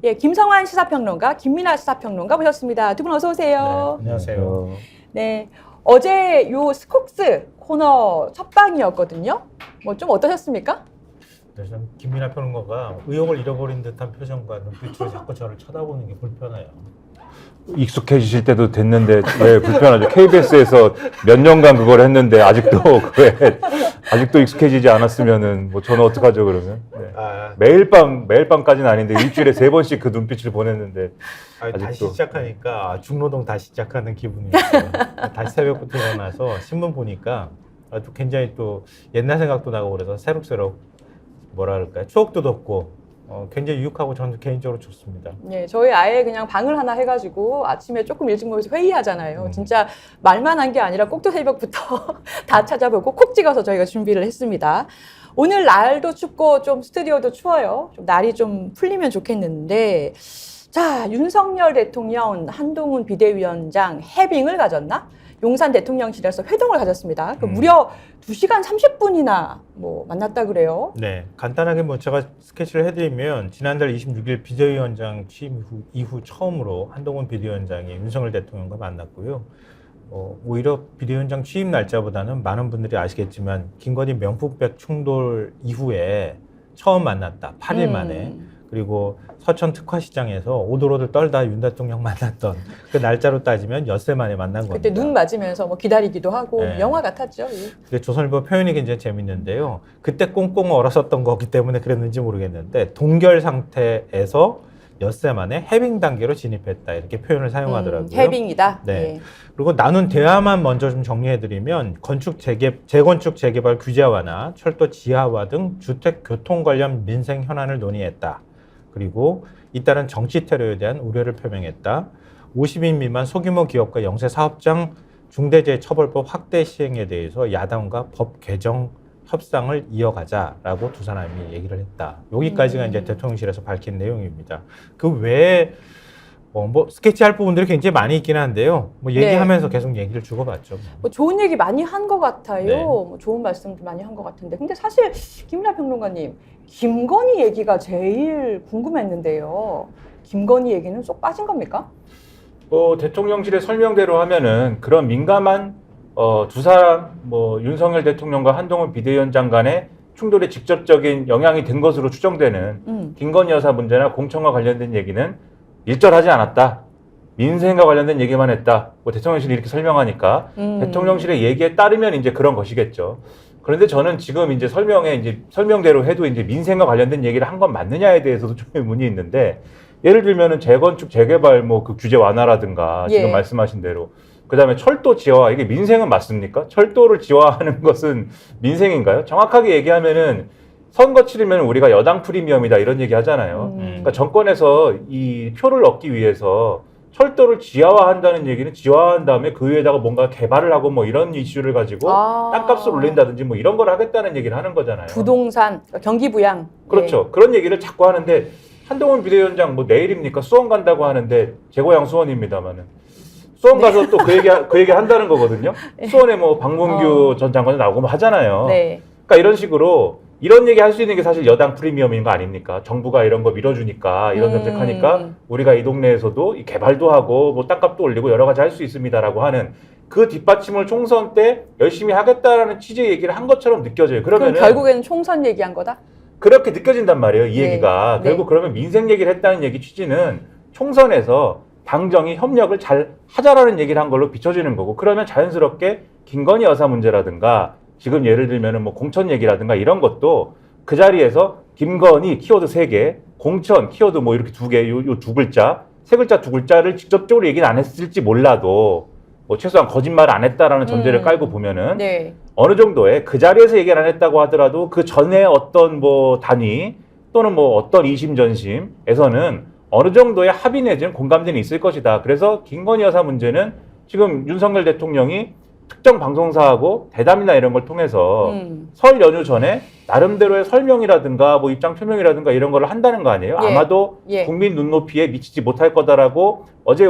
예, 김성환 시사평론가, 김민아 시사평론가 모셨습니다. 두 분 어서 오세요. 네, 안녕하세요. 네, 어제 요 스콕스 코너 첫 방이었거든요. 뭐 좀 어떠셨습니까? 네, 좀 김민아 평론가가 의욕을 잃어버린 듯한 표정과 눈빛으로 자꾸 저를 쳐다보는 게 불편해요. 익숙해지실 때도 됐는데 왜 불편하죠? KBS에서 몇 년간 그걸 했는데 아직도 익숙해지지 않았으면은 뭐 저는 어떡하죠 그러면? 네. 매일 밤까지는 아닌데 일주일에 3번씩 그 눈빛을 보냈는데 다시 시작하니까 중노동 다시 시작하는 기분이었어요. 다시 새벽부터 일어나서 신문 보니까 또 굉장히 또 옛날 생각도 나고 그래서 새록새록 뭐라 그럴까요? 추억도 돋고 굉장히 유익하고 저는 개인적으로 좋습니다. 네, 저희 아예 그냥 방을 하나 해가지고 아침에 조금 일찍 모여서 회의하잖아요. 진짜 말만 한 게 아니라 꼭두 새벽부터 다 찾아보고 콕 찍어서 저희가 준비를 했습니다. 오늘 날도 춥고 좀 스튜디오도 추워요. 좀 날이 좀 풀리면 좋겠는데, 자, 윤석열 대통령, 한동훈 비대위원장 해빙을 가졌나? 용산 대통령실에서 회동을 가졌습니다. 무려 2시간 30분이나 뭐 만났다 그래요. 네, 간단하게 뭐 제가 스케치를 해드리면 지난달 26일 비대위원장 취임 이후 처음으로 한동훈 비대위원장이 윤석열 대통령과 만났고요. 오히려 비대위원장 취임 날짜보다는 많은 분들이 아시겠지만 김건희 명품백 충돌 이후에 처음 만났다. 8일 만에. 그리고 서천 특화시장에서 오돌오돌 떨다 윤 대통령 만났던 그 날짜로 따지면 엿새 만에 만난 겁니다. 그때 눈 맞으면서 뭐 기다리기도 하고 네. 영화 같았죠. 근데 조선일보 표현이 굉장히 재밌는데요. 그때 꽁꽁 얼었었던 거기 때문에 그랬는지 모르겠는데 동결 상태에서 엿새 만에 해빙 단계로 진입했다 이렇게 표현을 사용하더라고요. 해빙이다. 네. 예. 그리고 나눈 대화만 먼저 좀 정리해드리면 재건축 재개발 규제 완화, 철도 지하화 등 주택 교통 관련 민생 현안을 논의했다. 그리고 잇따른 정치 테러에 대한 우려를 표명했다. 50인 미만 소규모 기업과 영세 사업장 중대재해처벌법 확대 시행에 대해서 야당과 법 개정 협상을 이어가자라고 두 사람이 얘기를 했다. 여기까지가 이제 대통령실에서 밝힌 내용입니다. 그 외에 뭐 스케치할 부분들이 굉장히 많이 있긴 한데요. 뭐 얘기하면서 계속 얘기를 주고받죠. 뭐 좋은 얘기 많이 한 것 같아요. 네. 뭐 좋은 말씀도 많이 한 것 같은데. 근데 사실 김민아 평론가님, 김건희 얘기가 제일 궁금했는데요. 김건희 얘기는 쏙 빠진 겁니까? 대통령실의 설명대로 하면은 그런 민감한 두 사람 윤석열 대통령과 한동훈 비대위원장 간의 충돌에 직접적인 영향이 된 것으로 추정되는 김건희 여사 문제나 공천과 관련된 얘기는 일절하지 않았다. 민생과 관련된 얘기만 했다. 대통령실이 이렇게 설명하니까 대통령실의 얘기에 따르면 이제 그런 것이겠죠. 그런데 저는 지금 이제 설명대로 해도 이제 민생과 관련된 얘기를 한 건 맞느냐에 대해서도 좀 의문이 있는데, 예를 들면은 재건축 재개발 그 규제 완화라든가 지금 말씀하신 대로, 그다음에 철도 지하화, 이게 민생은 맞습니까? 철도를 지하화하는 것은 민생인가요? 정확하게 얘기하면은 선거 치르면 우리가 여당 프리미엄이다 이런 얘기 하잖아요. 그러니까 정권에서 이 표를 얻기 위해서 철도를 지하화한다는 얘기는 지하화한 다음에 그 위에다가 뭔가 개발을 하고 뭐 이런 이슈를 가지고 땅값을 올린다든지 뭐 이런 걸 하겠다는 얘기를 하는 거잖아요. 부동산, 경기 부양. 그렇죠. 그런 얘기를 자꾸 하는데, 한동훈 비대위원장 내일입니까? 수원 간다고 하는데, 제 고향 수원입니다만은. 수원 가서 또 그 얘기 한다는 거거든요. 수원에 박문규 전 장관이 나오고 하잖아요. 네. 그러니까 이런 식으로 이런 얘기 할 수 있는 게 사실 여당 프리미엄인 거 아닙니까? 정부가 이런 거 밀어주니까, 이런 정책하니까 우리가 이 동네에서도 이 개발도 하고 뭐 땅값도 올리고 여러 가지 할 수 있습니다라고 하는 그 뒷받침을 총선 때 열심히 하겠다라는 취지의 얘기를 한 것처럼 느껴져요. 그럼 결국에는 총선 얘기한 거다? 그렇게 느껴진단 말이에요, 이 얘기가. 결국 그러면 민생 얘기를 했다는 얘기 취지는 총선에서 당정이 협력을 잘 하자라는 얘기를 한 걸로 비춰지는 거고, 그러면 자연스럽게 김건희 여사 문제라든가 지금 예를 들면은 공천 얘기라든가 이런 것도 그 자리에서 김건희 키워드 3개, 공천 키워드 이렇게 2개, 요 2글자, 3글자 2글자를 직접적으로 얘기는 안 했을지 몰라도 최소한 거짓말을 안 했다라는 전제를 깔고 보면은 어느 정도의 그 자리에서 얘기를 안 했다고 하더라도 그 전에 어떤 단위 또는 어떤 이심전심에서는 어느 정도의 합의 내지는 공감대는 있을 것이다. 그래서 김건희 여사 문제는 지금 윤석열 대통령이 특정 방송사하고 대담이나 이런 걸 통해서 설 연휴 전에 나름대로의 설명이라든가 입장 표명이라든가 이런 걸 한다는 거 아니에요? 아마도 국민 눈높이에 미치지 못할 거다라고 어제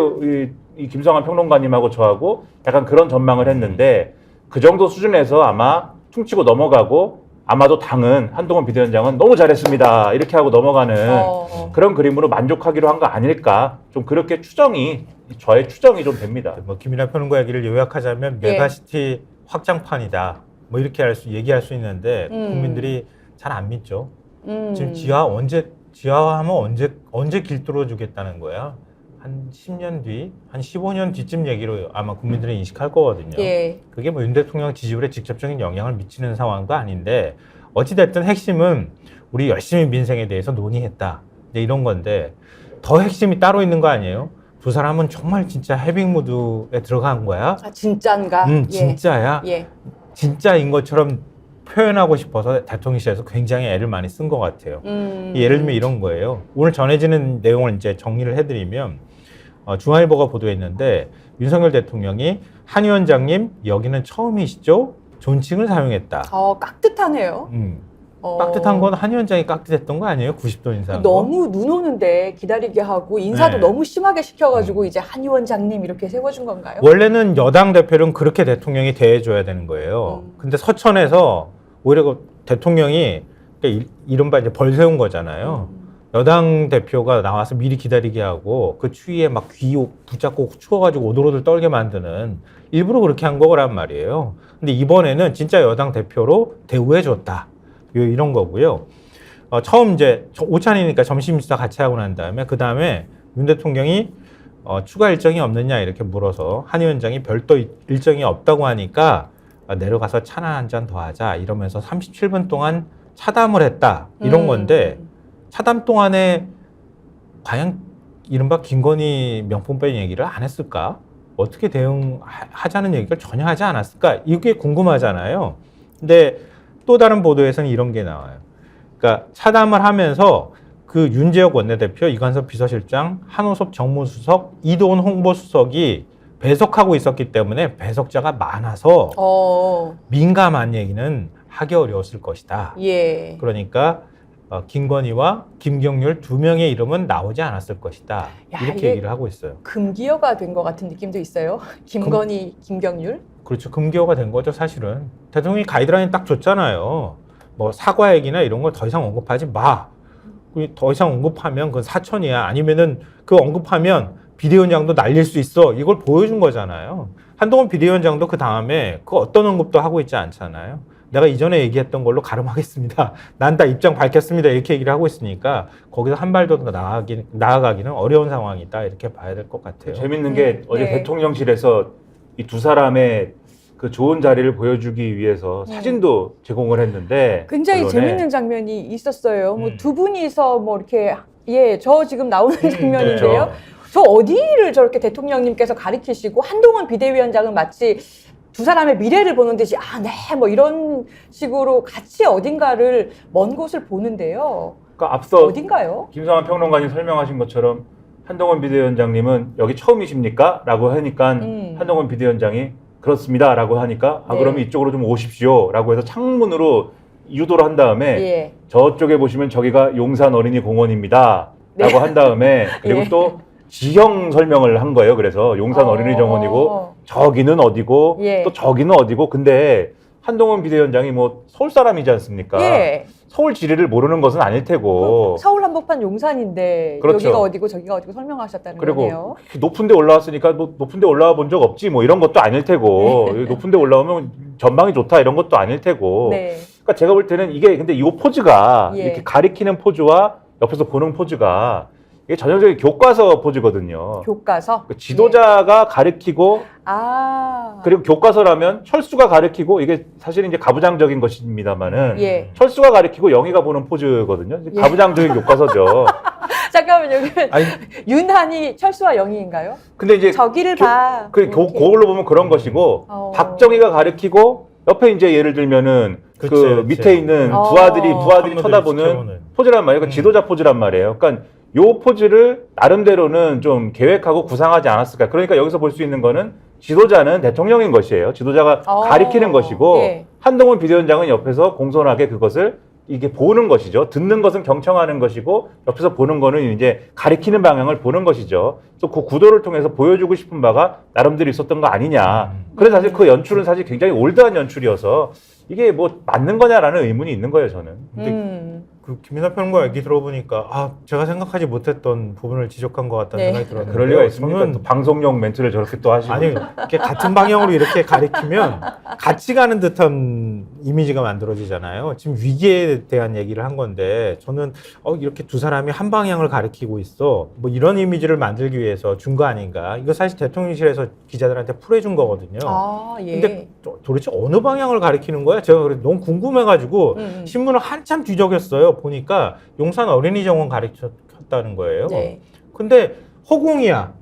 이 김성환 평론가님하고 저하고 약간 그런 전망을 했는데, 그 정도 수준에서 아마 퉁치고 넘어가고 아마도 당은 한동훈 비대위원장은 너무 잘했습니다. 이렇게 하고 넘어가는 그런 그림으로 만족하기로 한 거 아닐까. 좀 그렇게 저의 추정이 좀 됩니다. 뭐 김이나 평론가 얘기를 요약하자면 예. 메가시티 확장판이다. 뭐 이렇게 얘기할 수 있는데 국민들이 잘 안 믿죠. 지금 지하화하면 언제 길 뚫어주겠다는 거야? 한 10년 뒤, 한 15년 뒤쯤 얘기로 아마 국민들이 인식할 거거든요. 예. 그게 뭐 윤 대통령 지지율에 직접적인 영향을 미치는 상황도 아닌데 어찌됐든 핵심은 우리 열심히 민생에 대해서 논의했다. 이제 이런 건데 더 핵심이 따로 있는 거 아니에요? 두 사람은 정말 진짜 해빙 무드에 들어간 거야? 아, 진짠가? 예. 진짜야? 예. 진짜인 것처럼 표현하고 싶어서 대통령실에서 굉장히 애를 많이 쓴 것 같아요. 예를 들면 이런 거예요. 오늘 전해지는 내용을 이제 정리를 해드리면 중앙일보가 보도했는데 윤석열 대통령이 한 위원장님 여기는 처음이시죠? 존칭을 사용했다. 깍듯하네요. 깍듯한 건 한 위원장이 깍듯했던 거 아니에요? 90도 인사. 너무 눈 오는데 기다리게 하고 인사도 네. 너무 심하게 시켜가지고 이제 한 위원장님 이렇게 세워준 건가요? 원래는 여당 대표는 그렇게 대통령이 대해줘야 되는 거예요. 근데 서천에서 오히려 그 대통령이 이른바 이제 벌 세운 거잖아요. 여당 대표가 나와서 미리 기다리게 하고 그 추위에 막 귀 붙잡고 추워가지고 오돌오돌 떨게 만드는 일부러 그렇게 한 거란 말이에요. 근데 이번에는 진짜 여당 대표로 대우해줬다. 이런 거고요. 처음 이제 오찬이니까 점심 식사 같이 하고 난 다음에 그 다음에 윤 대통령이 추가 일정이 없느냐 이렇게 물어서 한 위원장이 별도 일정이 없다고 하니까 내려가서 차나 한 잔 더 하자 이러면서 37분 동안 차담을 했다 이런 건데 차담 동안에 과연 이른바 김건희 명품백 얘기를 안 했을까? 어떻게 대응하자는 얘기를 전혀 하지 않았을까? 이게 궁금하잖아요. 근데 또 다른 보도에서는 이런 게 나와요. 그러니까 차담을 하면서 그 윤재혁 원내대표, 이관섭 비서실장, 한호섭 정무수석, 이도훈 홍보수석이 배석하고 있었기 때문에 배석자가 많아서 민감한 얘기는 하기 어려웠을 것이다. 예. 그러니까 김건희와 김경률 두 명의 이름은 나오지 않았을 것이다. 야, 이렇게 얘기를 하고 있어요. 금기어가 된 것 같은 느낌도 있어요. 김건희, 김경률. 그렇죠. 금기어가 된 거죠, 사실은. 대통령이 가이드라인 딱 줬잖아요. 뭐 사과 얘기나 이런 걸 더 이상 언급하지 마. 더 이상 언급하면 그건 사천이야. 아니면은 그 언급하면 비대위원장도 날릴 수 있어. 이걸 보여준 거잖아요. 한동훈 비대위원장도 그 다음에 그 어떤 언급도 하고 있지 않잖아요. 내가 이전에 얘기했던 걸로 가름하겠습니다. 난 다 입장 밝혔습니다. 이렇게 얘기를 하고 있으니까 거기서 한 발 더 나아가기는 어려운 상황이다. 이렇게 봐야 될 것 같아요. 재밌는 게 어제 네. 대통령실에서 이 두 사람의 그 좋은 자리를 보여주기 위해서 사진도 제공을 했는데 굉장히 언론에. 재밌는 장면이 있었어요. 뭐 두 분이서 뭐 이렇게 저 지금 나오는 장면인데요. 그렇죠. 저 어디를 저렇게 대통령님께서 가리키시고 한동훈 비대위원장은 마치 두 사람의 미래를 보는 듯이 네, 뭐 이런 식으로 같이 어딘가를 먼 곳을 보는데요. 그러니까 앞서 어딘가요? 김성환 평론가님 설명하신 것처럼 한동훈 비대위원장님은 여기 처음이십니까? 라고 하니까 한동훈 비대위원장이 그렇습니다. 라고 하니까 네. 그러면 이쪽으로 좀 오십시오. 라고 해서 창문으로 유도를 한 다음에 예. 저쪽에 보시면 저기가 용산 어린이 공원입니다. 네. 라고 한 다음에 그리고 예. 또 지형 설명을 한 거예요. 그래서 용산 어린이 정원이고 저기는 어디고 예. 또 저기는 어디고 근데 한동훈 비대위원장이 뭐 서울 사람이지 않습니까? 예. 서울 지리를 모르는 것은 아닐 테고 서울 한복판 용산인데 그렇죠. 여기가 어디고 저기가 어디고 설명하셨다는 그리고 거네요. 높은 데 올라왔으니까 뭐 높은 데 올라와 본 적 없지 뭐 이런 것도 아닐 테고 여기 높은 데 올라오면 전망이 좋다 이런 것도 아닐 테고 네. 그러니까 제가 볼 때는 이게 근데 이 포즈가 예. 이렇게 가리키는 포즈와 옆에서 보는 포즈가 이게 전형적인 교과서 포즈거든요. 교과서. 그 지도자가 가리키고 그리고 교과서라면 철수가 가리키고 이게 사실은 이제 가부장적인 것입니다만은 예. 철수가 가리키고 영희가 보는 포즈거든요. 예. 가부장적인 교과서죠. 잠깐만요. 아니, 윤한이 철수와 영희인가요? 근데 이제 저기를 봐. 이렇게. 그걸로 보면 그런 것이고 박정희가 가리키고 옆에 이제 예를 들면은 그치, 그 그치. 밑에 있는 부하들이 선무들이 쳐다보는 지켜보는. 포즈란 말이에요. 그러니까 지도자 포즈란 말이에요. 그러니까 요 포즈를 나름대로는 좀 계획하고 구상하지 않았을까. 그러니까 여기서 볼 수 있는 거는 지도자는 대통령인 것이에요. 지도자가 가리키는 것이고 예. 한동훈 비대위원장은 옆에서 공손하게 그것을 이게 보는 것이죠. 듣는 것은 경청하는 것이고 옆에서 보는 거는 이제 가리키는 방향을 보는 것이죠. 그래서 그 구도를 통해서 보여주고 싶은 바가 나름대로 있었던 거 아니냐. 그래서 사실 그 연출은 사실 굉장히 올드한 연출이어서 이게 뭐 맞는 거냐라는 의문이 있는 거예요, 저는. 근데 그 김민하 평론가 얘기 들어보니까 제가 생각하지 못했던 부분을 지적한 것 같다는 네. 생각이 들었는데 그럴 리가 있습니까? 저는 또 방송용 멘트를 저렇게 또 하시고. 아니 이렇게 같은 방향으로 이렇게 가리키면 같이 가는 듯한 이미지가 만들어지잖아요. 지금 위기에 대한 얘기를 한 건데 저는 이렇게 두 사람이 한 방향을 가리키고 있어. 뭐 이런 이미지를 만들기 위해서 준 거 아닌가. 이거 사실 대통령실에서 기자들한테 풀어준 거거든요. 아, 예. 근데 도대체 어느 방향을 가리키는 거야? 제가 그래 너무 궁금해가지고 신문을 한참 뒤적였어요. 보니까 용산 어린이정원 가리켰다는 거예요. 네. 근데 허공이야.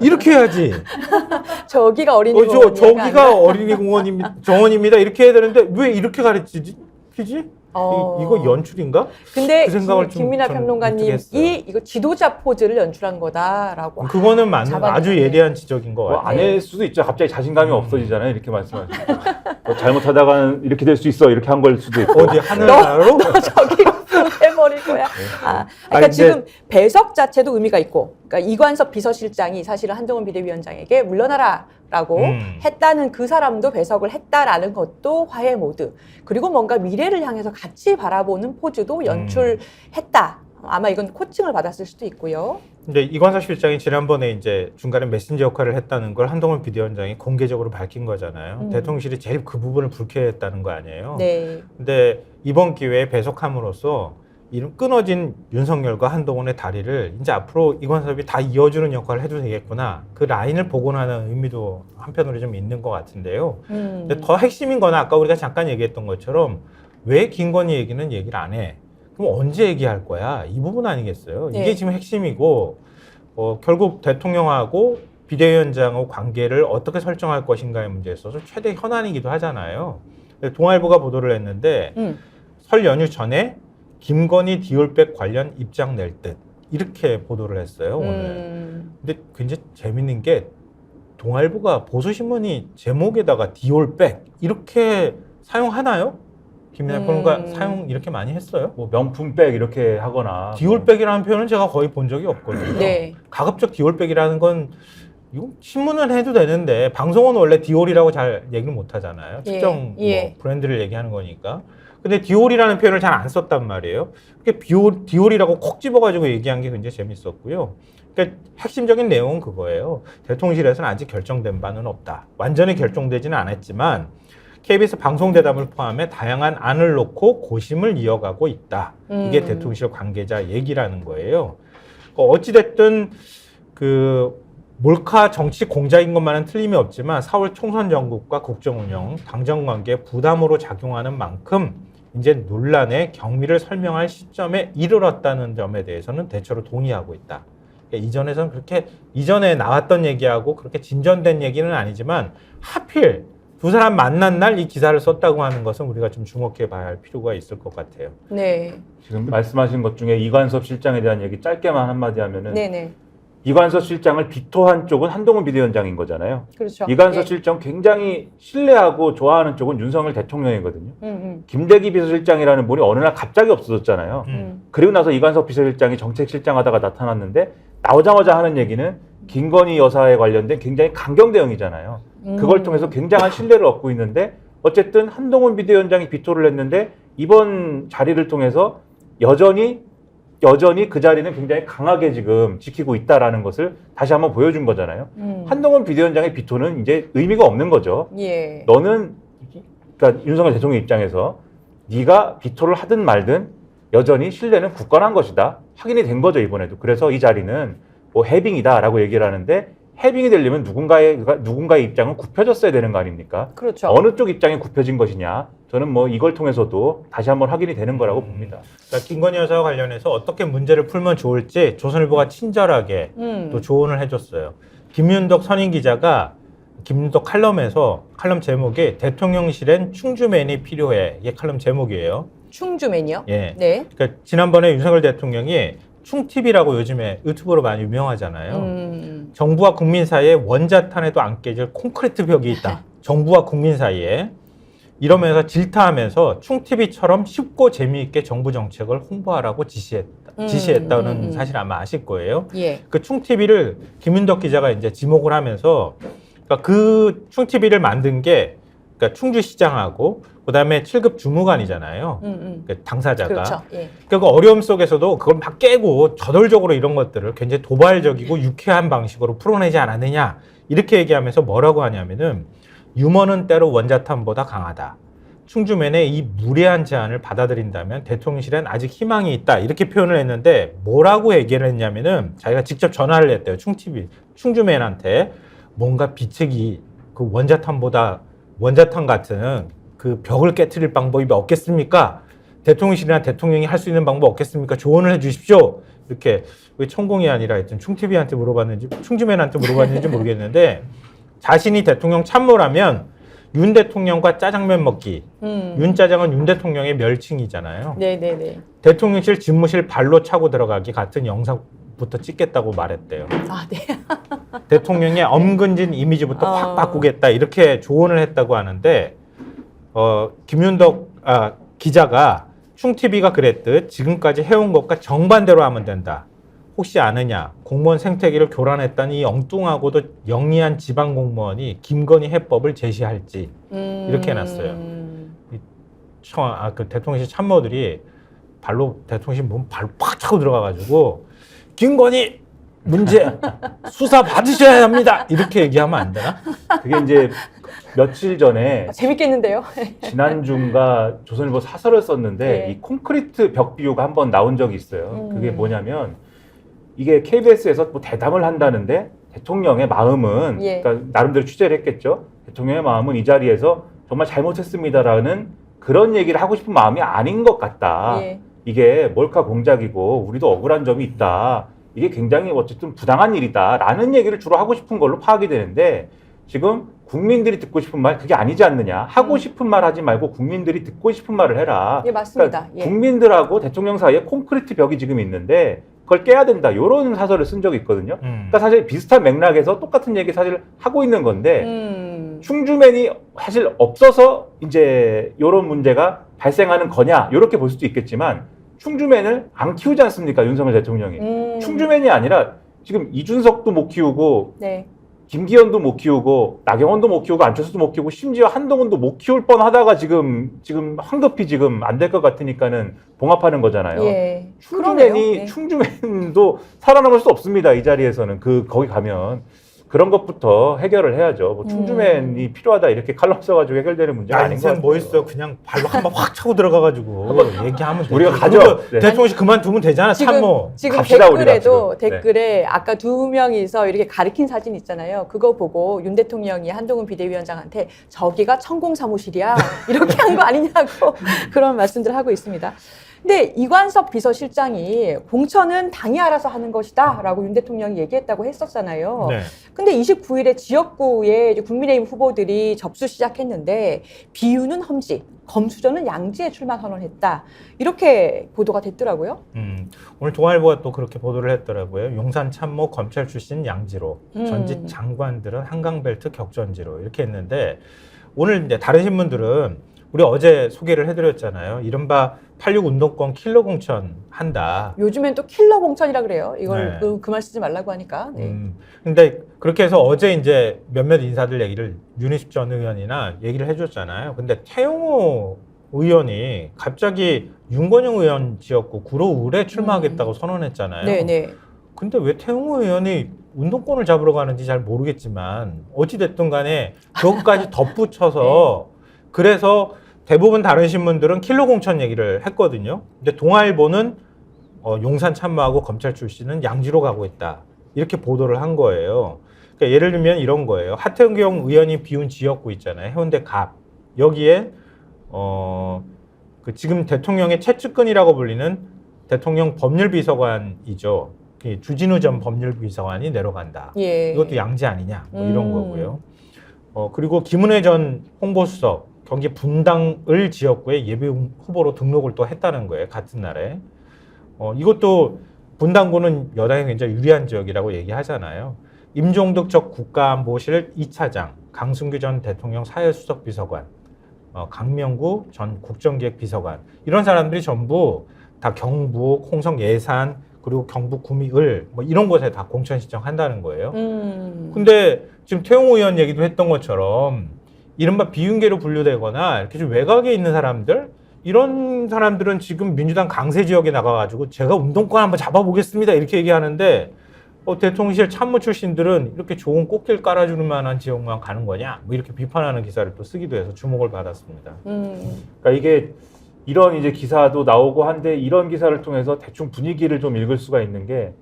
이렇게 해야지. 저기가 어린이 저기가 어린이 정원입니다. 이렇게 해야 되는데 왜 이렇게 가르치지? 이거 연출인가? 근데 그 생각을 좀 김민하 저는 평론가님이 못하겠어요. 이거 지도자 포즈를 연출한 거다라고. 그거는 맞는 잡아냈네. 아주 예리한 지적인 것 같아요. 아닐 수도 있죠. 갑자기 자신감이 없어지잖아요. 이렇게 말씀하시면. 잘못하다가는 이렇게 될 수 있어. 이렇게 한 걸 수도 있고. 어디 하늘나라로? 너 저기로 해버릴 거야. 그러니까 아니, 지금 배석 자체도 의미가 있고, 그러니까 이관섭 비서실장이 사실은 한동훈 비대위원장에게 물러나라라고 했다는 그 사람도 배석을 했다라는 것도 화해 모드. 그리고 뭔가 미래를 향해서 같이 바라보는 포즈도 연출했다. 아마 이건 코칭을 받았을 수도 있고요. 근데 이관섭 실장이 지난번에 이제 중간에 메신저 역할을 했다는 걸 한동훈 비대위원장이 공개적으로 밝힌 거잖아요. 대통령실이 제일 그 부분을 불쾌했다는 거 아니에요. 네. 근데 이번 기회에 배석함으로써 이런 끊어진 윤석열과 한동훈의 다리를 이제 앞으로 이관섭이 다 이어주는 역할을 해도 되겠구나. 그 라인을 복원하는 의미도 한편으로 좀 있는 것 같은데요. 근데 더 핵심인 거는 아까 우리가 잠깐 얘기했던 것처럼 왜 김건희 얘기는 얘기를 안 해? 그럼 언제 얘기할 거야? 이 부분 아니겠어요? 네. 이게 지금 핵심이고 결국 대통령하고 비대위원장하고 관계를 어떻게 설정할 것인가의 문제에 있어서 최대 현안이기도 하잖아요. 동아일보가 보도를 했는데 설 연휴 전에 김건희 디올백 관련 입장 낼 듯 이렇게 보도를 했어요 오늘. 근데 굉장히 재밌는 게 동아일보가 보수신문이 제목에다가 디올백 이렇게 사용하나요? 김민하 평론가 사용 이렇게 많이 했어요? 뭐 명품백 이렇게 하거나. 디올백이라는 표현은 제가 거의 본 적이 없거든요. 네. 가급적 디올백이라는 건 이거 신문은 해도 되는데 방송은 원래 디올이라고 잘 얘기를 못 하잖아요. 예, 특정 예. 뭐 브랜드를 얘기하는 거니까. 근데 디올이라는 표현을 잘 안 썼단 말이에요. 그게 디올이라고 콕 집어가지고 얘기한 게 굉장히 재밌었고요. 그러니까 핵심적인 내용은 그거예요. 대통령실에서는 아직 결정된 바는 없다. 완전히 결정되지는 않았지만 KBS 방송대담을 포함해 다양한 안을 놓고 고심을 이어가고 있다. 이게 대통령실 관계자 얘기라는 거예요. 어찌됐든 그 몰카 정치 공작인 것만은 틀림이 없지만 4월 총선 전국과 국정운영, 당정관계에 부담으로 작용하는 만큼 이제 논란의 경위를 설명할 시점에 이르렀다는 점에 대해서는 대체로 동의하고 있다. 그러니까 이전에는 그렇게 이전에 나왔던 얘기하고 그렇게 진전된 얘기는 아니지만 하필 두 사람 만난 날 이 기사를 썼다고 하는 것은 우리가 좀 주목해 봐야 할 필요가 있을 것 같아요. 네. 지금 말씀하신 것 중에 이관섭 실장에 대한 얘기 짧게만 한마디 하면은 네네. 이관섭 실장을 비토한 쪽은 한동훈 비대위원장인 거잖아요. 그렇죠. 이관섭 예. 실장 굉장히 신뢰하고 좋아하는 쪽은 윤석열 대통령이거든요. 김대기 비서실장이라는 분이 어느 날 갑자기 없어졌잖아요. 그리고 나서 이관섭 비서실장이 정책실장 하다가 나타났는데 나오자마자 하는 얘기는 김건희 여사에 관련된 굉장히 강경 대응이잖아요. 그걸 통해서 굉장한 신뢰를 얻고 있는데 어쨌든 한동훈 비대위원장이 비토를 했는데 이번 자리를 통해서 여전히 그 자리는 굉장히 강하게 지금 지키고 있다라는 것을 다시 한번 보여준 거잖아요. 한동훈 비대위원장의 비토는 이제 의미가 없는 거죠. 예. 너는 그러니까 윤석열 대통령 입장에서 네가 비토를 하든 말든 여전히 신뢰는 굳건한 것이다. 확인이 된 거죠 이번에도. 그래서 이 자리는 뭐 해빙이다라고 얘기를 하는데 해빙이 되려면 누군가의 입장은 굽혀졌어야 되는 거 아닙니까? 그렇죠. 어느 쪽 입장이 굽혀진 것이냐? 저는 뭐 이걸 통해서도 다시 한번 확인이 되는 거라고 봅니다. 그러니까 김건희 여사와 관련해서 어떻게 문제를 풀면 좋을지 조선일보가 친절하게 또 조언을 해줬어요. 김윤덕 선임 기자가 김윤덕 칼럼에서 칼럼 제목이 대통령실엔 충주맨이 필요해. 이게 칼럼 제목이에요. 충주맨이요? 예. 네. 그러니까 지난번에 윤석열 대통령이 충TV라고 요즘에 유튜브로 많이 유명하잖아요. 정부와 국민 사이에 원자탄에도 안 깨질 콘크리트 벽이 있다. 정부와 국민 사이에. 이러면서 질타하면서 충TV처럼 쉽고 재미있게 정부 정책을 홍보하라고 지시했다는 사실 아마 아실 거예요. 예. 그 충TV를 김윤덕 기자가 이제 지목을 하면서 그러니까 그 충TV를 만든 게 그러니까 충주시장하고 그다음에 7급 주무관이잖아요. 그 당사자가. 그렇죠. 예. 그 어려움 속에서도 그걸 막 깨고 저돌적으로 이런 것들을 굉장히 도발적이고 유쾌한 방식으로 풀어내지 않았느냐 이렇게 얘기하면서 뭐라고 하냐면은 유머는 때로 원자탄보다 강하다. 충주맨의 이 무례한 제안을 받아들인다면 대통령실엔 아직 희망이 있다. 이렇게 표현을 했는데 뭐라고 얘기를 했냐면은 자기가 직접 전화를 했대요. 충주맨한테 뭔가 비책이 그 원자탄 같은 그 벽을 깨트릴 방법이 없겠습니까? 대통령실이나 대통령이 할 수 있는 방법 없겠습니까? 조언을 해 주십시오. 이렇게 왜 천공이 아니라 하여튼 충TV한테 물어봤는지 충주맨한테 물어봤는지 모르겠는데 자신이 대통령 참모라면 윤 대통령과 짜장면 먹기. 윤 짜장은 윤 대통령의 멸칭이잖아요. 네네네. 대통령실 집무실 발로 차고 들어가기 같은 영상부터 찍겠다고 말했대요. 아, 네. 대통령의 엄근진 이미지부터 확 바꾸겠다 이렇게 조언을 했다고 하는데 김윤덕 기자가 충TV가 그랬듯 지금까지 해온 것과 정반대로 하면 된다. 혹시 아느냐? 공무원 생태계를 교란했다는 이 엉뚱하고도 영리한 지방 공무원이 김건희 해법을 제시할지 이렇게 해놨어요. 그 대통령실 참모들이 대통령실 몸 발로 팍 차고 들어가가지고 김건희 문제 수사 받으셔야 합니다. 이렇게 얘기하면 안 되나? 그게 이제 며칠 전에 재밌겠는데요? 지난주인가 조선일보 사설을 썼는데 예. 이 콘크리트 벽 비유가 한번 나온 적이 있어요. 그게 뭐냐면 이게 KBS에서 뭐 대담을 한다는데 대통령의 마음은 예. 그러니까 나름대로 취재를 했겠죠. 대통령의 마음은 이 자리에서 정말 잘못했습니다라는 그런 얘기를 하고 싶은 마음이 아닌 것 같다. 예. 이게 몰카 공작이고 우리도 억울한 점이 있다. 이게 굉장히 어쨌든 부당한 일이다라는 얘기를 주로 하고 싶은 걸로 파악이 되는데 지금 국민들이 듣고 싶은 말 그게 아니지 않느냐. 하고 싶은 말 하지 말고 국민들이 듣고 싶은 말을 해라. 예, 맞습니다. 그러니까 예. 국민들하고 대통령 사이에 콘크리트 벽이 지금 있는데 그걸 깨야 된다. 이런 사설을 쓴 적이 있거든요. 그러니까 사실 비슷한 맥락에서 똑같은 얘기 사실 하고 있는 건데 충주맨이 사실 없어서 이제 이런 문제가 발생하는 거냐 이렇게 볼 수도 있겠지만 충주맨을 안 키우지 않습니까? 윤석열 대통령이. 충주맨이 아니라 지금 이준석도 못 키우고 네. 김기현도 못 키우고 나경원도 못 키우고 안철수도 못 키우고 심지어 한동훈도 못 키울 뻔하다가 지금 황급히 지금 안 될 것 같으니까는 봉합하는 거잖아요. 예. 충주맨이 그러네요. 네. 충주맨도 살아남을 수 없습니다. 이 자리에서는 거기 가면 그런 것부터 해결을 해야죠. 뭐 충주맨이 필요하다 이렇게 칼럼 써가지고 해결되는 문제가 아닌 것 인생 같아요. 뭐 있어요? 그냥 발로 한번 확 차고 들어가가지고 얘기하면 되지. 우리가 가죠. 네. 대통령실 그만두면 되잖아. 참모. 지금 갑시다, 우리가 댓글에도 지금. 댓글에 아까 두 명이서 이렇게 가리킨 사진 있잖아요. 그거 보고 윤 대통령이 한동훈 비대위원장한테 저기가 천공 사무실이야 이렇게 한 거 아니냐고 그런 말씀들 하고 있습니다. 근데 이관섭 비서실장이 공천은 당이 알아서 하는 것이다라고 윤 대통령이 얘기했다고 했었잖아요. 네. 근데 29일에 지역구에 이제 국민의힘 후보들이 접수 시작했는데 비유는 험지, 검수저는 양지에 출마 선언했다. 이렇게 보도가 됐더라고요. 오늘 동아일보가 또 그렇게 보도를 했더라고요. 용산 참모 검찰 출신 양지로 전직 장관들은 한강벨트 격전지로 이렇게 했는데 오늘 이제 다른 신문들은 우리 어제 소개를 해드렸잖아요. 이른바 86 운동권 킬러 공천 한다. 요즘엔 또 킬러 공천이라 그래요. 이걸 네. 그만 쓰지 말라고 하니까. 네. 근데 그렇게 해서 어제 이제 몇몇 인사들 얘기를 윤희숙 전 의원이나 얘기를 해줬잖아요. 근데 태용호 의원이 갑자기 윤건영 의원 지역구 구로 을에 출마하겠다고 선언했잖아요. 네네. 근데 왜 태용호 의원이 운동권을 잡으러 가는지 잘 모르겠지만 어찌됐든 간에 그것까지 덧붙여서 그래서 대부분 다른 신문들은 킬러 공천 얘기를 했거든요. 근데 동아일보는 용산 참모하고 검찰 출신은 양지로 가고 있다. 이렇게 보도를 한 거예요. 그러니까 예를 들면 이런 거예요. 하태경 의원이 비운 지역구 있잖아요. 해운대 갑. 여기에 그 지금 대통령의 최측근이라고 불리는 대통령 법률비서관이죠. 주진우 전 법률비서관이 내려간다. 예. 이것도 양지 아니냐. 뭐 이런 거고요. 그리고 김은혜 전 홍보수석 경기 분당을 지역구에 예비 후보로 등록을 또 했다는 거예요. 같은 날에. 이것도 분당구는 여당에 굉장히 유리한 지역이라고 얘기하잖아요. 임종득 전 국가안보실 2차장, 강승규 전 대통령 사회수석 비서관. 강명구 전 국정기획비서관 이런 사람들이 전부 다 경북, 홍성 예산 그리고 경북 구미을 뭐 이런 곳에 다 공천 신청한다는 거예요. 근데 지금 태용 의원 얘기도 했던 것처럼 이른바 비윤계로 분류되거나 이렇게 좀 외곽에 있는 사람들 이런 사람들은 지금 민주당 강세 지역에 나가가지고 제가 운동권 한번 잡아보겠습니다 이렇게 얘기하는데 대통령실 참모 출신들은 이렇게 좋은 꽃길 깔아주는 만한 지역만 가는 거냐 뭐 이렇게 비판하는 기사를 또 쓰기도 해서 주목을 받았습니다. 그러니까 이게 이런 이제 기사도 나오고 한데 이런 기사를 통해서 대충 분위기를 좀 읽을 수가 있는 게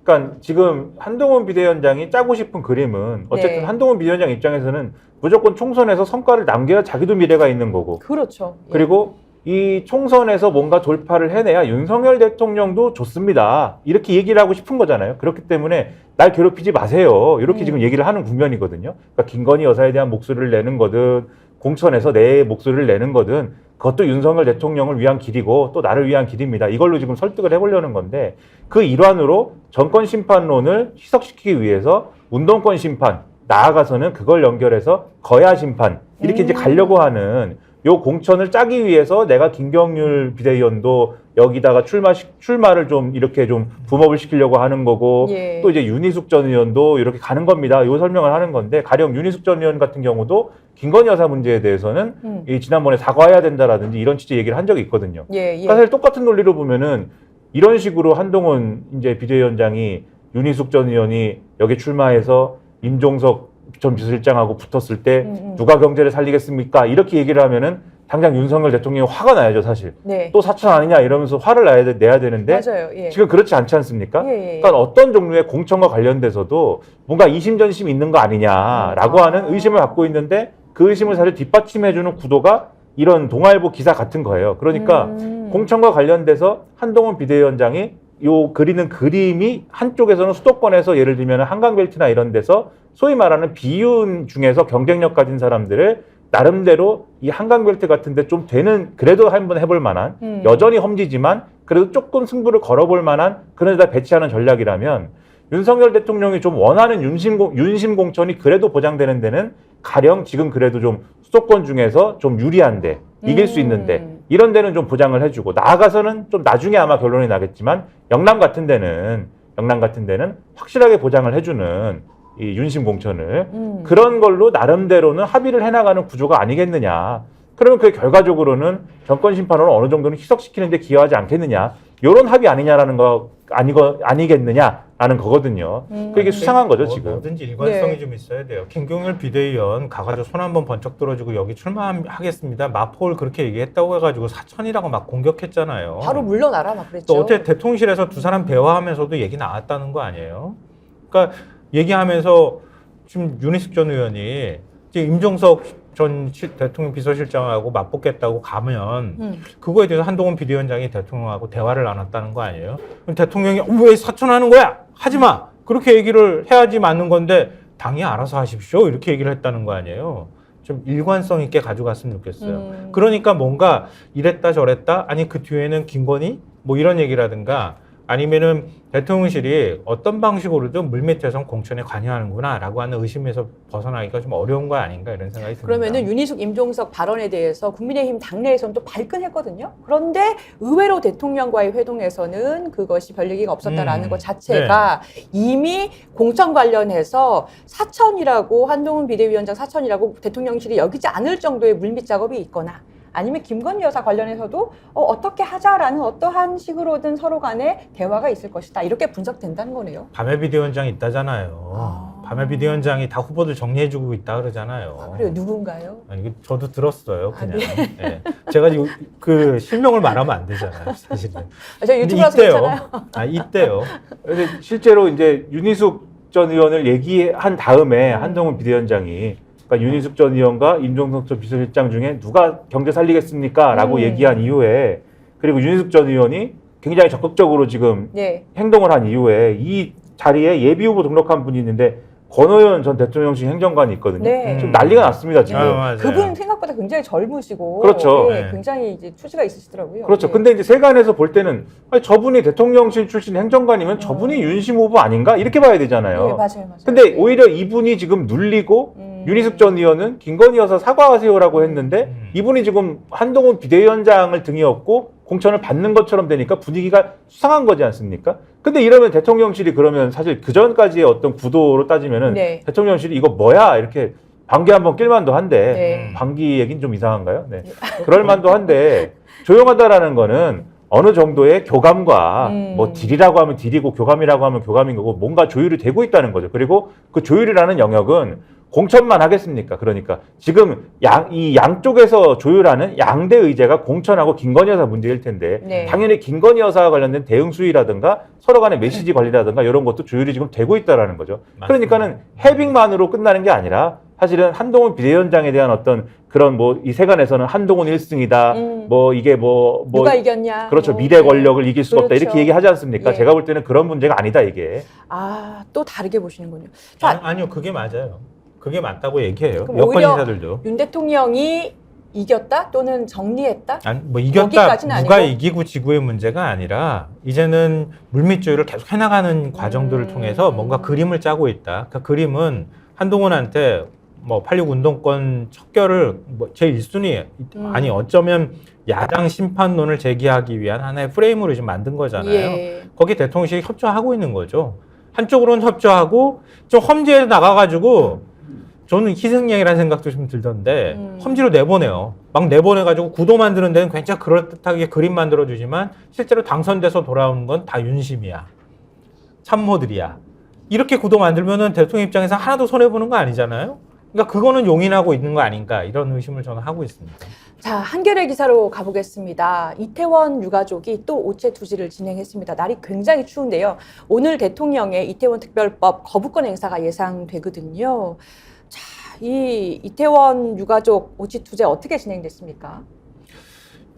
그러니까 지금 한동훈 비대위원장이 짜고 싶은 그림은 어쨌든 네. 한동훈 비대위원장 입장에서는 무조건 총선에서 성과를 남겨야 자기도 미래가 있는 거고 그렇죠. 예. 그리고 이 총선에서 뭔가 돌파를 해내야 윤석열 대통령도 좋습니다. 이렇게 얘기를 하고 싶은 거잖아요. 그렇기 때문에 날 괴롭히지 마세요. 이렇게 지금 얘기를 하는 국면이거든요. 그러니까 김건희 여사에 대한 목소리를 내는 거든 공천에서 내 목소리를 내는 거든 그것도 윤석열 대통령을 위한 길이고 또 나를 위한 길입니다. 이걸로 지금 설득을 해보려는 건데 그 일환으로 정권 심판론을 희석시키기 위해서 운동권 심판 나아가서는 그걸 연결해서 거야 심판 이렇게 이제 가려고 하는 요 공천을 짜기 위해서 내가 김경률 비대위원도 여기다가 출마를 좀 이렇게 좀 붐업을 시키려고 하는 거고 예. 또 이제 윤희숙 전 의원도 이렇게 가는 겁니다. 요 설명을 하는 건데 가령 윤희숙 전 의원 같은 경우도 김건희 여사 문제에 대해서는 이 지난번에 사과해야 된다라든지 이런 취지 얘기를 한 적이 있거든요. 예, 예. 그러니까 사실 똑같은 논리로 보면은 이런 식으로 한동훈 이제 비대위원장이 윤희숙 전 의원이 여기 출마해서 임종석 전 비서실장하고 붙었을 때 누가 경제를 살리겠습니까? 이렇게 얘기를 하면은 당장 윤석열 대통령이 화가 나야죠, 사실. 네. 또 사천 아니냐 이러면서 화를 내야 되는데 맞아요. 예. 지금 그렇지 않지 않습니까? 예, 예, 예. 그러니까 어떤 종류의 공천과 관련돼서도 뭔가 이심전심 있는 거 아니냐라고 하는 의심을 갖고 있는데 그 의심을 사실 뒷받침해주는 구도가 이런 동아일보 기사 같은 거예요. 그러니까 공천과 관련돼서 한동훈 비대위원장이 요 그리는 그림이 한쪽에서는 수도권에서 예를 들면 한강벨트나 이런 데서 소위 말하는 비윤 중에서 경쟁력 가진 사람들을 나름대로 이 한강벨트 같은데 좀 되는 그래도 한번 해볼 만한 여전히 험지지만 그래도 조금 승부를 걸어볼 만한 그런 데다 배치하는 전략이라면 윤석열 대통령이 좀 원하는 윤심 공천이 그래도 보장되는 데는 가령 지금 그래도 좀 수도권 중에서 좀 유리한데 이길 수 있는데 이런 데는 좀 보장을 해주고 나아가서는 좀 나중에 아마 결론이 나겠지만 영남 같은 데는 확실하게 보장을 해주는 이 윤심 공천을 그런 걸로 나름대로는 합의를 해나가는 구조가 아니겠느냐. 그러면 그게 결과적으로는 정권 심판을 어느 정도는 희석시키는 데 기여하지 않겠느냐. 이런 합의 아니냐라는 거 아니겠느냐라는 거거든요. 그게 수상한 거죠, 지금. 뭐든지 일관성이 네. 좀 있어야 돼요. 김경률 비대위원 가가지고 손 한번 번쩍 들어주고 여기 출마하겠습니다. 마포를 그렇게 얘기했다고 해가지고 사천이라고 막 공격했잖아요. 바로 물러나라 막 그랬죠. 또 어떻게 대통령실에서 두 사람 대화하면서도 얘기 나왔다는 거 아니에요? 그러니까 얘기하면서 지금 윤희숙 전 의원이 이제 임종석 전 대통령 비서실장하고 맞붙겠다고 가면 그거에 대해서 한동훈 비대위원장이 대통령하고 대화를 나눴다는 거 아니에요? 그럼 대통령이 왜 사천하는 거야? 하지 마! 그렇게 얘기를 해야지 맞는 건데 당이 알아서 하십시오. 이렇게 얘기를 했다는 거 아니에요? 좀 일관성 있게 가져갔으면 좋겠어요. 그러니까 뭔가 이랬다 저랬다 아니 그 뒤에는 김건희 뭐 이런 얘기라든가 아니면은 대통령실이 어떤 방식으로든 물밑에서 공천에 관여하는구나라고 하는 의심에서 벗어나기가 좀 어려운 거 아닌가 이런 생각이 듭니다. 그러면은 윤희숙, 임종석 발언에 대해서 국민의힘 당내에서는 또 발끈했거든요. 그런데 의외로 대통령과의 회동에서는 그것이 별 얘기가 없었다라는 것 자체가 이미 공천 관련해서 사천이라고 한동훈 비대위원장 사천이라고 대통령실이 여기지 않을 정도의 물밑 작업이 있거나 아니면 김건희 여사 관련해서도 어떻게 하자라는 어떠한 식으로든 서로 간에 대화가 있을 것이다. 이렇게 분석된다는 거네요. 밤의 비대위원장이 있다잖아요. 밤의 비대위원장이 다 후보들 정리해주고 있다 그러잖아요. 그래요? 누군가요? 아니, 이거 저도 들었어요. 그냥. 네. 제가 그 실명을 말하면 안 되잖아요. 사실은. 저 유튜브라서 괜찮아요. 이때요. 근데 실제로 이제 윤희숙 전 의원을 얘기한 다음에 한동훈 비대위원장이 그러니까 윤희숙 전 의원과 임종석 전 비서실장 중에 누가 경제 살리겠습니까? 라고 얘기한 이후에 그리고 윤희숙 전 의원이 굉장히 적극적으로 지금 네. 행동을 한 이후에 이 자리에 예비후보 등록한 분이 있는데 권오현 전 대통령실 행정관이 있거든요. 네. 지금 난리가 났습니다, 지금. 맞아요. 그분 생각보다 굉장히 젊으시고 그렇죠. 네, 네. 굉장히 이제 투지가 있으시더라고요. 그렇죠. 네. 근데 이제 세간에서 볼 때는 아니, 저분이 대통령실 출신 행정관이면 저분이 윤심 후보 아닌가? 이렇게 봐야 되잖아요. 네, 맞아요. 근데 오히려 이분이 지금 눌리고 윤희숙 전 의원은 김건희 여사 사과하세요라고 했는데 이분이 지금 한동훈 비대위원장을 등에 업고 공천을 받는 것처럼 되니까 분위기가 수상한 거지 않습니까? 근데 이러면 대통령실이 그러면 사실 그 전까지의 어떤 구도로 따지면은 네. 대통령실이 이거 뭐야 이렇게 방귀 한번 낄만도 한데 네. 방귀 얘기는 좀 이상한가요? 네. 그럴 만도 한데 조용하다라는 거는 어느 정도의 교감과 뭐 딜이라고 하면 딜이고 교감이라고 하면 교감인 거고 뭔가 조율이 되고 있다는 거죠. 그리고 그 조율이라는 영역은 공천만 하겠습니까? 그러니까 지금 이 양쪽에서 조율하는 양대 의제가 공천하고 김건희 여사 문제일 텐데 네. 당연히 김건희 여사와 관련된 대응 수위라든가 서로 간의 메시지 관리라든가 이런 것도 조율이 지금 되고 있다라는 거죠. 맞습니다. 그러니까는 해빙만으로 끝나는 게 아니라 사실은 한동훈 비대위원장에 대한 어떤 그런 뭐 이 세간에서는 한동훈 1승이다. 뭐 이게 뭐 누가 이겼냐? 그렇죠. 뭐. 미래 권력을 이길 수가 없다. 그렇죠. 이렇게 얘기하지 않습니까? 예. 제가 볼 때는 그런 문제가 아니다 이게. 아, 또 다르게 보시는군요. 자, 아니요, 그게 맞아요. 그게 맞다고 얘기해요. 그럼 여권 오히려 인사들도. 윤 대통령이 이겼다 또는 정리했다? 아니, 뭐 이겼다 거기까지는 누가 아니고? 이기고 지고의 문제가 아니라 이제는 물밑 조율을 계속 해나가는 과정들을 통해서 뭔가 그림을 짜고 있다. 그 그림은 한동훈한테 뭐 86 운동권 척결을 뭐 제 1순위 아니 어쩌면 야당 심판론을 제기하기 위한 하나의 프레임으로 지금 만든 거잖아요. 예. 거기 대통령실이 협조하고 있는 거죠. 한쪽으로는 협조하고 좀 험지에 나가가지고 저는 희생양이라는 생각도 좀 들던데 험지로 내보내요. 막 내보내가지고 구도 만드는 데는 굉장히 그럴듯하게 그림 만들어주지만 실제로 당선돼서 돌아오는 건 다 윤심이야. 참모들이야. 이렇게 구도 만들면은 대통령 입장에서 하나도 손해보는 거 아니잖아요. 그러니까 그거는 용인하고 있는 거 아닌가 이런 의심을 저는 하고 있습니다. 자, 한겨레 기사로 가보겠습니다. 이태원 유가족이 또 오체투지를 진행했습니다. 날이 굉장히 추운데요. 오늘 대통령의 이태원 특별법 거부권 행사가 예상되거든요. 자, 이 이태원 유가족 오체투제 어떻게 진행됐습니까?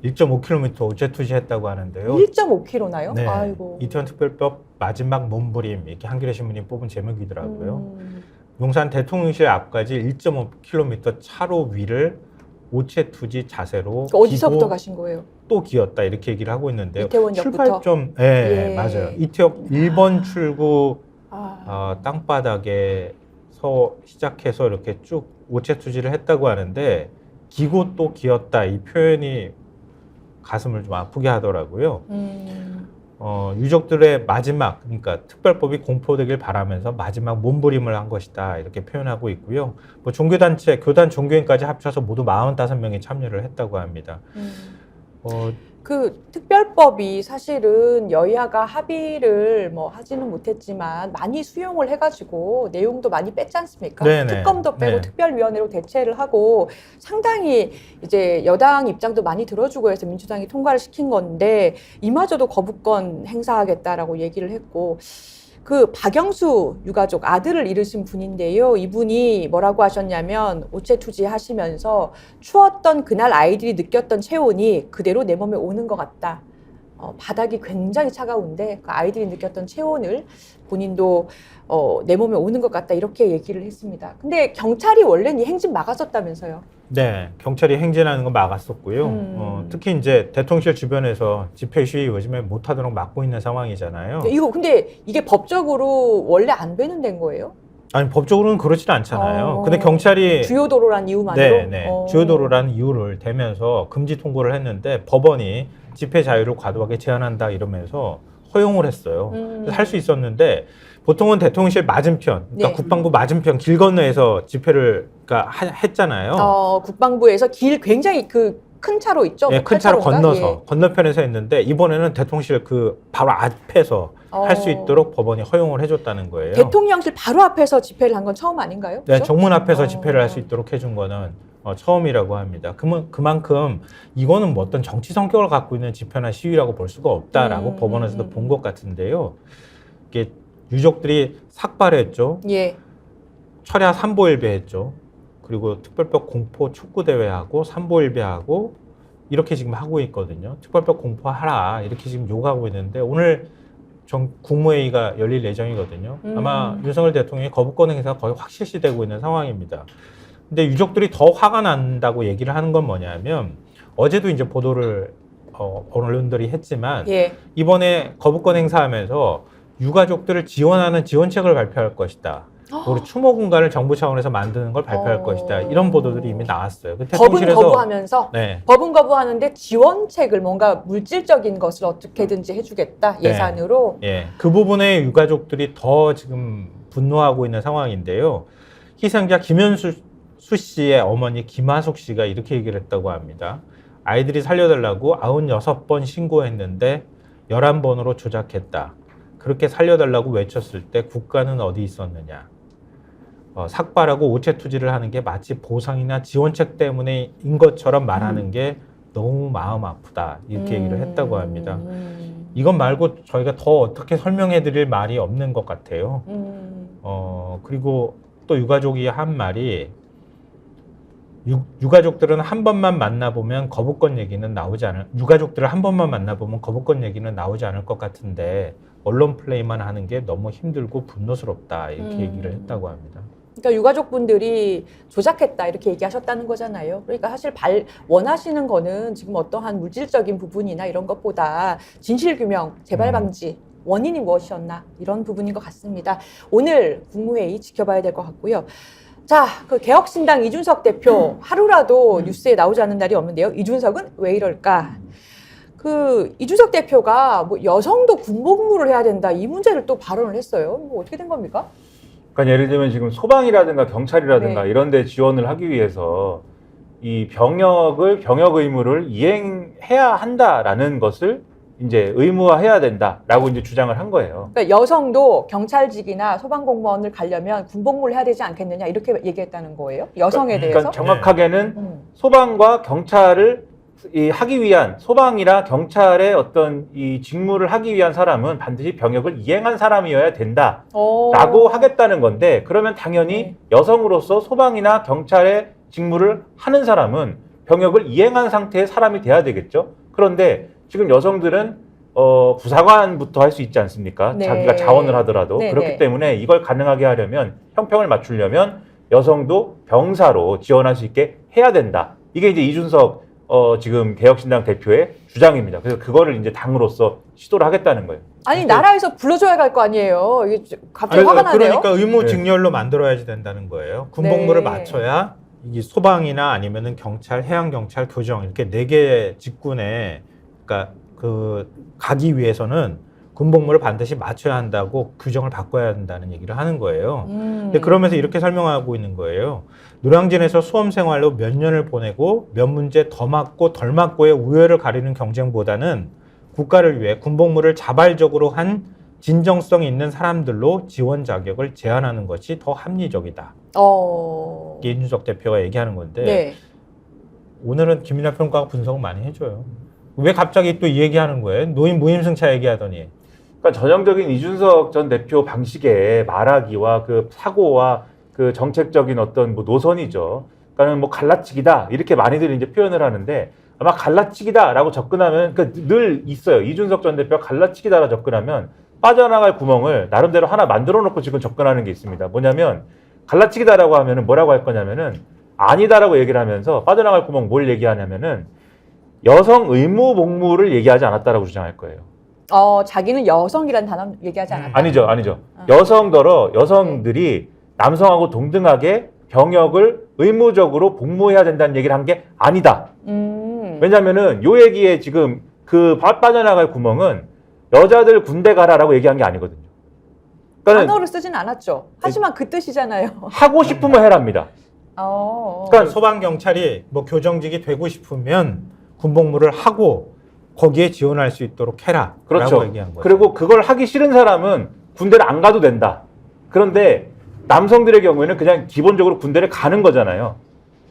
1.5km 오체투지했다고 하는데요. 1.5km나요? 네. 아이고. 이태원 특별법 마지막 몸부림 이렇게 한겨레 신문이 뽑은 제목이더라고요. 용산 대통령실 앞까지 1.5km 차로 위를 오체투지 자세로 어디서부터 기고 가신 거예요? 또 기었다 이렇게 얘기를 하고 있는데요. 이태원역부터? 출발점, 네, 예. 맞아요. 이태원 1번 출구 아, 땅바닥에서 시작해서 이렇게 쭉 오체투지를 했다고 하는데 기고 또 기었다 이 표현이 가슴을 좀 아프게 하더라고요. 유족들의 마지막, 그러니까 특별법이 공포되길 바라면서 마지막 몸부림을 한 것이다 이렇게 표현하고 있고요. 뭐 종교단체, 교단 종교인까지 합쳐서 모두 45명이 참여를 했다고 합니다. 그 특별법이 사실은 여야가 합의를 뭐 하지는 못했지만 많이 수용을 해가지고 내용도 많이 뺐지 않습니까? 네네. 특검도 빼고 네. 특별위원회로 대체를 하고 상당히 이제 여당 입장도 많이 들어주고 해서 민주당이 통과를 시킨 건데 이마저도 거부권 행사하겠다라고 얘기를 했고 그 박영수 유가족 아들을 잃으신 분인데요. 이분이 뭐라고 하셨냐면 오체투지 하시면서 추웠던 그날 아이들이 느꼈던 체온이 그대로 내 몸에 오는 것 같다. 바닥이 굉장히 차가운데 그 아이들이 느꼈던 체온을 본인도 내 몸에 오는 것 같다 이렇게 얘기를 했습니다. 근데 경찰이 원래는 이 행진 막았었다면서요? 네, 경찰이 행진하는 거 막았었고요. 특히 이제 대통령실 주변에서 집회 시위 요즘에 못하도록 막고 있는 상황이잖아요. 근데 이게 법적으로 원래 안 되는 된 거예요? 아니 법적으로는 그렇진 않잖아요. 근데 경찰이 주요 도로란 이유만으로? 네, 주요 도로라는 이유를 대면서 금지 통보를 했는데 법원이 집회 자유를 과도하게 제한한다 이러면서 허용을 했어요. 할 수 있었는데 보통은 대통령실 맞은편, 그러니까 네. 국방부 맞은편 길 건너에서 집회를 했잖아요. 국방부에서 길 굉장히 그 큰 차로 있죠? 예, 뭐 큰 차로 8차로인가? 건너서 건너편에서 했는데 이번에는 대통령실 그 바로 앞에서 할 수 있도록 법원이 허용을 해줬다는 거예요. 대통령실 바로 앞에서 집회를 한 건 처음 아닌가요? 네, 그죠? 정문 앞에서 집회를 할 수 있도록 해준 거는 처음이라고 합니다. 그만큼 이거는 뭐 어떤 정치 성격을 갖고 있는 집회나 시위라고 볼 수가 없다라고 법원에서도 본 것 같은데요. 이게 유족들이 삭발했죠. 예. 철야 삼보일배했죠. 그리고 특별법 공포 촉구대회하고 삼보일배하고 이렇게 지금 하고 있거든요. 특별법 공포하라 이렇게 지금 요구하고 있는데 오늘 국무회의가 열릴 예정이거든요. 아마 윤석열 대통령이 거부권 행사가 거의 확 실시되고 있는 상황입니다. 근데 유족들이 더 화가 난다고 얘기를 하는 건 뭐냐면 어제도 이제 보도를 언론들이 했지만 예. 이번에 거부권 행사하면서 유가족들을 지원하는 지원책을 발표할 것이다. 우리 추모 공간을 정부 차원에서 만드는 걸 발표할 것이다. 이런 보도들이 이미 나왔어요. 그 법은 대통령실에서 거부하면서 네. 법은 거부하는데 지원책을 뭔가 물질적인 것을 어떻게든지 해주겠다 네. 예산으로. 예, 그 부분에 유가족들이 더 지금 분노하고 있는 상황인데요. 희생자 김현수 씨의 어머니 김하숙 씨가 이렇게 얘기를 했다고 합니다. 아이들이 살려달라고 96번 신고했는데 11번으로 조작했다. 그렇게 살려달라고 외쳤을 때 국가는 어디 있었느냐. 삭발하고 오체 투지를 하는 게 마치 보상이나 지원책 때문에인 것처럼 말하는 게 너무 마음 아프다. 이렇게 얘기를 했다고 합니다. 이건 말고 저희가 더 어떻게 설명해 드릴 말이 없는 것 같아요. 그리고 또 유가족이 한 말이 유가족들은 한 번만 만나보면 거부권 얘기는 나오지 않을, 유가족들을 한 번만 만나보면 거부권 얘기는 나오지 않을 것 같은데 언론 플레이만 하는 게 너무 힘들고 분노스럽다. 이렇게 얘기를 했다고 합니다. 그러니까 유가족분들이 조작했다 이렇게 얘기하셨다는 거잖아요. 그러니까 사실 원하시는 거는 지금 어떠한 물질적인 부분이나 이런 것보다 진실규명, 재발방지, 원인이 무엇이었나 이런 부분인 것 같습니다. 오늘 국무회의 지켜봐야 될 것 같고요. 자, 그 개혁신당 이준석 대표 하루라도 뉴스에 나오지 않는 날이 없는데요. 이준석은 왜 이럴까? 그 이준석 대표가 뭐 여성도 군복무를 해야 된다 이 문제를 또 발언을 했어요. 뭐 어떻게 된 겁니까? 그러니까 예를 들면 지금 소방이라든가 경찰이라든가 네. 이런 데 지원을 하기 위해서 이 병역 의무를 이행해야 한다라는 것을 이제 의무화해야 된다라고 이제 주장을 한 거예요. 그러니까 여성도 경찰직이나 소방공무원을 가려면 군복무를 해야 되지 않겠느냐 이렇게 얘기했다는 거예요. 여성에 대해서. 그러니까 정확하게는 소방과 경찰을 하기 위한 소방이나 경찰의 어떤 이 직무를 하기 위한 사람은 반드시 병역을 이행한 사람이어야 된다라고 하겠다는 건데 그러면 당연히 여성으로서 소방이나 경찰의 직무를 하는 사람은 병역을 이행한 상태의 사람이 돼야 되겠죠. 그런데 지금 여성들은 부사관부터 할 수 있지 않습니까? 네. 자기가 자원을 하더라도 네, 그렇기 네. 때문에 이걸 가능하게 하려면 형평을 맞추려면 여성도 병사로 지원할 수 있게 해야 된다. 이게 이제 이준석 지금 개혁신당 대표의 주장입니다. 그래서 그거를 이제 당으로서 시도를 하겠다는 거예요. 아니 나라에서 불러줘야 갈 거 아니에요. 이게 갑자기 화가 나네요. 그러니까 의무직렬로 만들어야지 된다는 거예요. 군복무를 네. 맞춰야 이 소방이나 아니면은 경찰, 해양경찰, 교정 이렇게 4개 직군에 그러니까 그 가기 위해서는 군복무를 반드시 맞춰야 한다고 규정을 바꿔야 한다는 얘기를 하는 거예요. 근데 그러면서 이렇게 설명하고 있는 거예요. 노량진에서 수험 생활로 몇 년을 보내고 몇 문제 더 맞고 덜 맞고의 우열을 가리는 경쟁보다는 국가를 위해 군복무를 자발적으로 한 진정성 있는 사람들로 지원 자격을 제한하는 것이 더 합리적이다. 이게 이준석 대표가 얘기하는 건데 네. 오늘은 김민하 평가가 분석을 많이 해줘요. 왜 갑자기 또 이 얘기하는 거예요? 노인 무임승차 얘기하더니. 그러니까 전형적인 이준석 전 대표 방식의 말하기와 그 사고와 그 정책적인 어떤 뭐 노선이죠. 그러니까 뭐 갈라치기다 이렇게 많이들 이제 표현을 하는데 아마 갈라치기다라고 접근하면 늘 있어요. 이준석 전 대표가 갈라치기다라 접근하면 빠져나갈 구멍을 나름대로 하나 만들어 놓고 지금 접근하는 게 있습니다. 뭐냐면 갈라치기다라고 하면은 뭐라고 할 거냐면은 아니다라고 얘기를 하면서 빠져나갈 구멍 뭘 얘기하냐면은 여성 의무 복무를 얘기하지 않았다라고 주장할 거예요. 자기는 여성이라는 단어 얘기하지 않았다. 아니죠. 여성들이 남성하고 동등하게 병역을 의무적으로 복무해야 된다는 얘기를 한 게 아니다. 왜냐면은 요 얘기에 지금 그 빠져나갈 구멍은 여자들 군대 가라라고 얘기한 게 아니거든요. 그러니까 단어를 쓰진 않았죠. 하지만 그 뜻이잖아요. 하고 싶으면 해랍니다. 그러니까 소방 경찰이 뭐 교정직이 되고 싶으면 군복무를 하고 거기에 지원할 수 있도록 해라. 그렇죠. 라고 얘기한 거죠. 그리고 그걸 하기 싫은 사람은 군대를 안 가도 된다. 그런데 남성들의 경우에는 그냥 기본적으로 군대를 가는 거잖아요.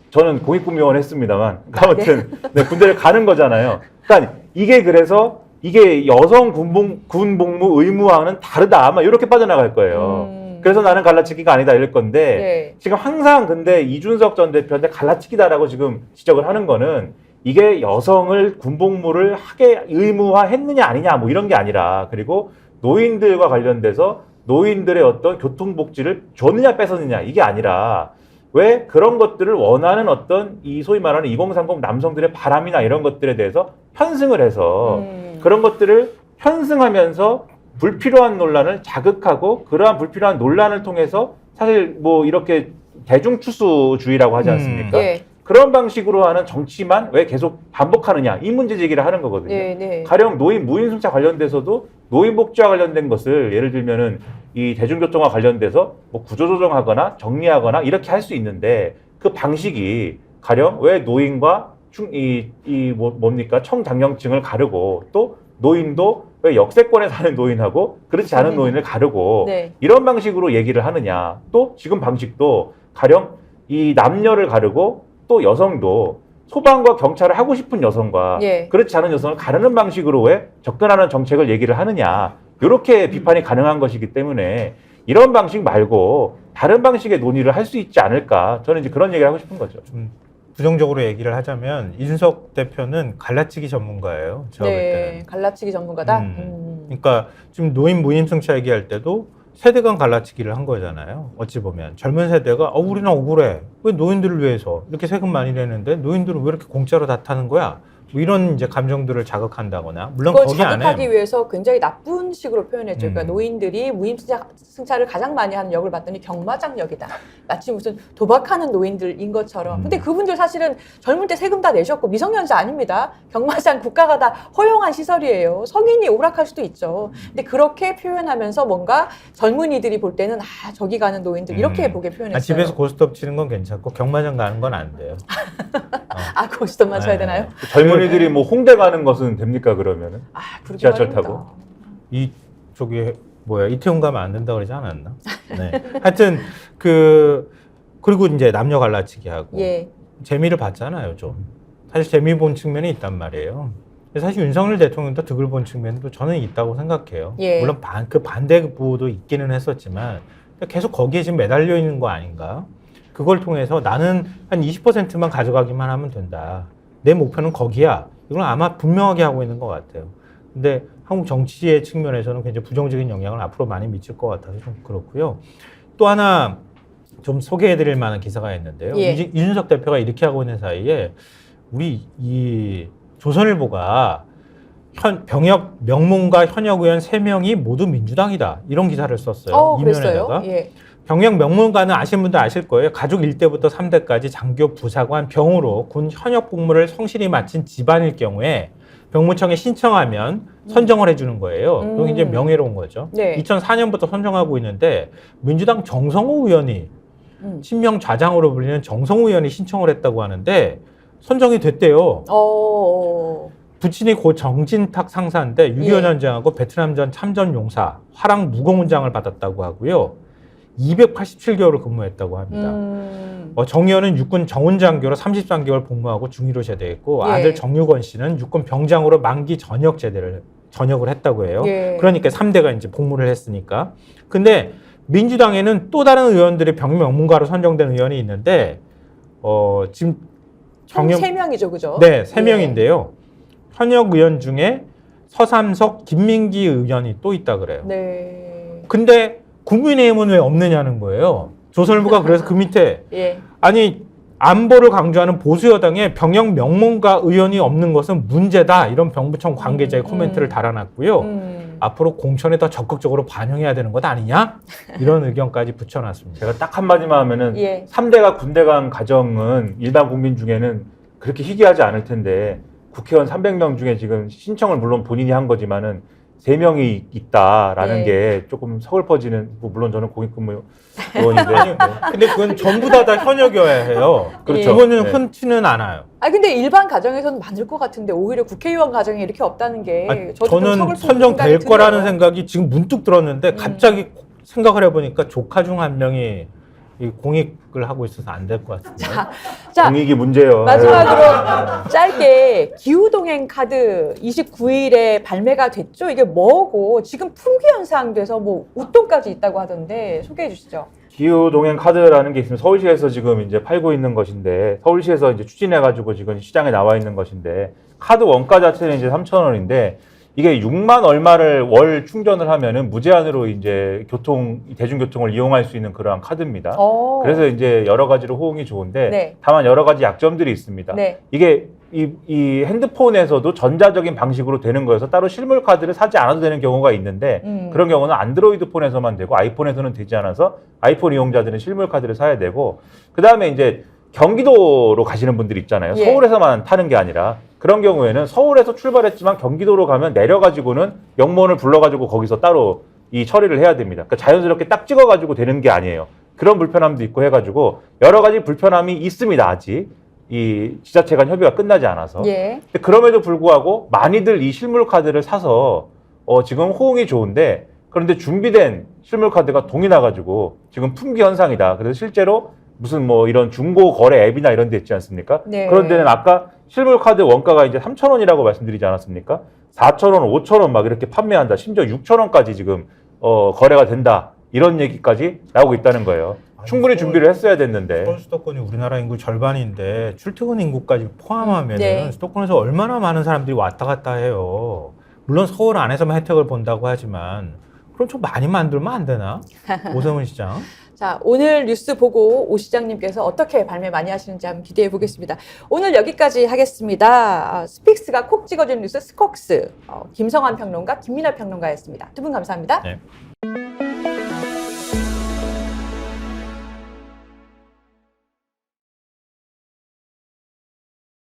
저는 공익구미원 했습니다만 아무튼 네, 군대를 가는 거잖아요. 그러니까 이게 그래서 이게 여성 군복무 의무와는 다르다. 아마 이렇게 빠져나갈 거예요. 그래서 나는 갈라치기가 아니다 이럴 건데 네. 지금 항상 근데 이준석 전 대표한테 갈라치기다라고 지금 지적을 하는 거는 이게 여성을 군복무를 하게 의무화했느냐 아니냐 뭐 이런 게 아니라 그리고 노인들과 관련돼서 노인들의 어떤 교통복지를 줬느냐 뺏었느냐 이게 아니라 왜 그런 것들을 원하는 어떤 이 소위 말하는 2030 남성들의 바람이나 이런 것들에 대해서 편승을 해서 그런 것들을 편승하면서 불필요한 논란을 자극하고 그러한 불필요한 논란을 통해서 사실 뭐 이렇게 대중추수주의라고 하지 않습니까? 예. 그런 방식으로 하는 정치만 왜 계속 반복하느냐 이 문제 제기를 하는 거거든요. 네, 네. 가령 노인 무임승차 관련돼서도 노인복지와 관련된 것을 예를 들면은 이 대중교통과 관련돼서 뭐 구조조정하거나 정리하거나 이렇게 할 수 있는데 그 방식이 가령 왜 노인과 뭡니까 청장년층을 가르고 또 노인도 왜 역세권에 사는 노인하고 그렇지 않은 노인을 가르고 네. 이런 방식으로 얘기를 하느냐. 또 지금 방식도 가령 이 남녀를 가르고 또 여성도 소방과 경찰을 하고 싶은 여성과 예. 그렇지 않은 여성을 가르는 방식으로 왜 접근하는 정책을 얘기를 하느냐. 이렇게 비판이 가능한 것이기 때문에 이런 방식 말고 다른 방식의 논의를 할 수 있지 않을까. 저는 이제 그런 얘기를 하고 싶은 거죠. 좀 부정적으로 얘기를 하자면 이준석 대표는 갈라치기 전문가예요. 제가 볼 네. 때는. 갈라치기 전문가다. 그러니까 지금 노인 무임승차 얘기할 때도 세대 간 갈라치기를 한 거잖아요. 어찌 보면 젊은 세대가 우리는 억울해. 왜 노인들을 위해서 이렇게 세금 많이 내는데 노인들은 왜 이렇게 공짜로 다 타는 거야? 뭐 이런 이제 감정들을 자극한다거나 물론 그걸 거기 자극하기 안에 위해서 굉장히 나쁜 식으로 표현했죠. 그러니까 음. 노인들이 무임승차를 가장 많이 하는 역을 봤더니 경마장 역이다. 마치 무슨 도박하는 노인들인 것처럼. 근데 그분들 사실은 젊을 때 세금 다 내셨고 미성년자 아닙니다. 경마장 국가가 다 허용한 시설이에요. 성인이 오락할 수도 있죠. 근데 그렇게 표현하면서 뭔가 젊은이들이 볼 때는 저기 가는 노인들 이렇게 보게 표현했어요. 집에서 고스톱 치는 건 괜찮고 경마장 가는 건 안 돼요. 고스톱만 쳐야 네. 되나요? 젊은이들이 뭐 홍대 가는 것은 됩니까 그러면은? 그러게 지하철 말입니다. 타고? 이쪽에 뭐야 이태원 가면 안 된다 그러지 않았나? 네. 하여튼 그리고 이제 남녀 갈라치기 하고 예. 재미를 봤잖아요 좀. 사실 재미 본 측면이 있단 말이에요. 사실 윤석열 대통령도 득을 본 측면도 저는 있다고 생각해요. 예. 물론 그 반대부도 있기는 했었지만 계속 거기에 지금 매달려 있는 거 아닌가? 그걸 통해서 나는 한 20%만 가져가기만 하면 된다. 내 목표는 거기야. 이건 아마 분명하게 하고 있는 것 같아요. 근데 한국 정치의 측면에서는 굉장히 부정적인 영향을 앞으로 많이 미칠 것 같아서 좀 그렇고요. 또 하나 좀 소개해드릴 만한 기사가 있는데요. 예. 이준석 대표가 이렇게 하고 있는 사이에 우리 이 조선일보가 병역 명문가 현역 의원 3명이 모두 민주당이다. 이런 기사를 썼어요. 그랬어요? 이면에다가. 예. 병역 명문가는 아시는 분들 아실 거예요. 가족 1대부터 3대까지 장교, 부사관, 병으로 군 현역 복무를 성실히 마친 집안일 경우에 병무청에 신청하면 선정을 해주는 거예요. 그게 이제 명예로운 거죠. 네. 2004년부터 선정하고 있는데 민주당 정성호 의원이 친명 좌장으로 불리는 정성호 의원이 신청을 했다고 하는데 선정이 됐대요. 부친이 고 정진탁 상사인데 6.25 예. 전쟁하고 베트남전 참전 용사, 화랑 무공훈장을 받았다고 하고요. 287개월을 근무했다고 합니다. 정 의원은 육군 정훈장교로 33개월 복무하고 중위로 제대했고 예. 아들 정유건 씨는 육군 병장으로 만기 전역을 했다고 해요. 예. 그러니까 3대가 이제 복무를 했으니까. 근데 민주당에는 또 다른 의원들이 병역 명문가로 선정된 의원이 있는데 지금 총 3명이죠, 그죠? 네, 3명인데요. 현역 의원 중에 서삼석, 김민기 의원이 또 있다 그래요. 네. 근데 국민의힘은 왜 없느냐는 거예요. 조선일보가 그래서 그 밑에 예. 아니 안보를 강조하는 보수 여당에 병역 명문가 의원이 없는 것은 문제다. 이런 병무청 관계자의 코멘트를 달아놨고요. 앞으로 공천에 더 적극적으로 반영해야 되는 것 아니냐? 이런 의견까지 붙여놨습니다. 제가 딱 한마디만 하면은 예. 3대가 군대 간 가정은 일반 국민 중에는 그렇게 희귀하지 않을 텐데 국회의원 300명 중에 지금 신청을 물론 본인이 한 거지만은 3명이 있다라는 네. 게 조금 서글퍼지는, 물론 저는 공익근무 의원인데. 근데 그건 전부 다 현역이어야 해요. 그렇죠. 이거는 네. 흔치는 않아요. 근데 일반 가정에서는 많을 것 같은데 오히려 국회의원 가정에 이렇게 없다는 게 저도 좀 저는 서글픈 선정될 생각이 거라는 드네요. 생각이 지금 문득 들었는데 갑자기 생각을 해보니까 조카 중 한 명이 이 공익을 하고 있어서 안 될 것 같은데. 자, 공익이 문제예요. 마지막으로 짧게 기후동행 카드 29일에 발매가 됐죠. 이게 뭐고 지금 품귀 현상 돼서 뭐 웃돈까지 있다고 하던데 소개해 주시죠. 기후동행 카드라는 게 있으면 서울시에서 지금 이제 팔고 있는 것인데, 서울시에서 이제 추진해가지고 지금 시장에 나와 있는 것인데, 카드 원가 자체는 이제 3,000원인데, 이게 6만 얼마를 월 충전을 하면은 무제한으로 이제 대중교통을 이용할 수 있는 그러한 카드입니다. 그래서 이제 여러 가지로 호응이 좋은데, 네. 다만 여러 가지 약점들이 있습니다. 네. 이게 이 핸드폰에서도 전자적인 방식으로 되는 거여서 따로 실물 카드를 사지 않아도 되는 경우가 있는데 그런 경우는 안드로이드 폰에서만 되고 아이폰에서는 되지 않아서 아이폰 이용자들은 실물 카드를 사야 되고 그다음에 이제 경기도로 가시는 분들 있잖아요. 예. 서울에서만 타는 게 아니라 그런 경우에는 서울에서 출발했지만 경기도로 가면 내려가지고는 영무원을 불러가지고 거기서 따로 이 처리를 해야 됩니다. 그러니까 자연스럽게 딱 찍어가지고 되는 게 아니에요. 그런 불편함도 있고 해가지고 여러 가지 불편함이 있습니다. 아직 이 지자체 간 협의가 끝나지 않아서. 예. 근데 그럼에도 불구하고 많이들 이 실물 카드를 사서 지금 호응이 좋은데 그런데 준비된 실물 카드가 동이 나가지고 지금 품귀 현상이다. 그래서 실제로 무슨 뭐 이런 중고 거래 앱이나 이런 데 있지 않습니까? 네. 그런 데는 아까 실물 카드 원가가 이제 3,000원이라고 말씀드리지 않았습니까? 4,000원, 5,000원 막 이렇게 판매한다. 심지어 6,000원까지 지금 거래가 된다. 이런 얘기까지 나오고 있다는 거예요. 아니, 충분히 준비를 했어야 됐는데. 서울 수도권이 우리나라 인구 절반인데 출퇴근 인구까지 포함하면 네. 수도권에서 얼마나 많은 사람들이 왔다 갔다 해요. 물론 서울 안에서만 혜택을 본다고 하지만 그럼 좀 많이 만들면 안 되나? 오세훈 시장. 자, 오늘 뉴스 보고 오 시장님께서 어떻게 발매 많이 하시는지 한번 기대해 보겠습니다. 오늘 여기까지 하겠습니다. 스픽스가 콕 찍어준 뉴스 스콕스. 김성환 평론가, 김민아 평론가였습니다. 두 분 감사합니다. 네.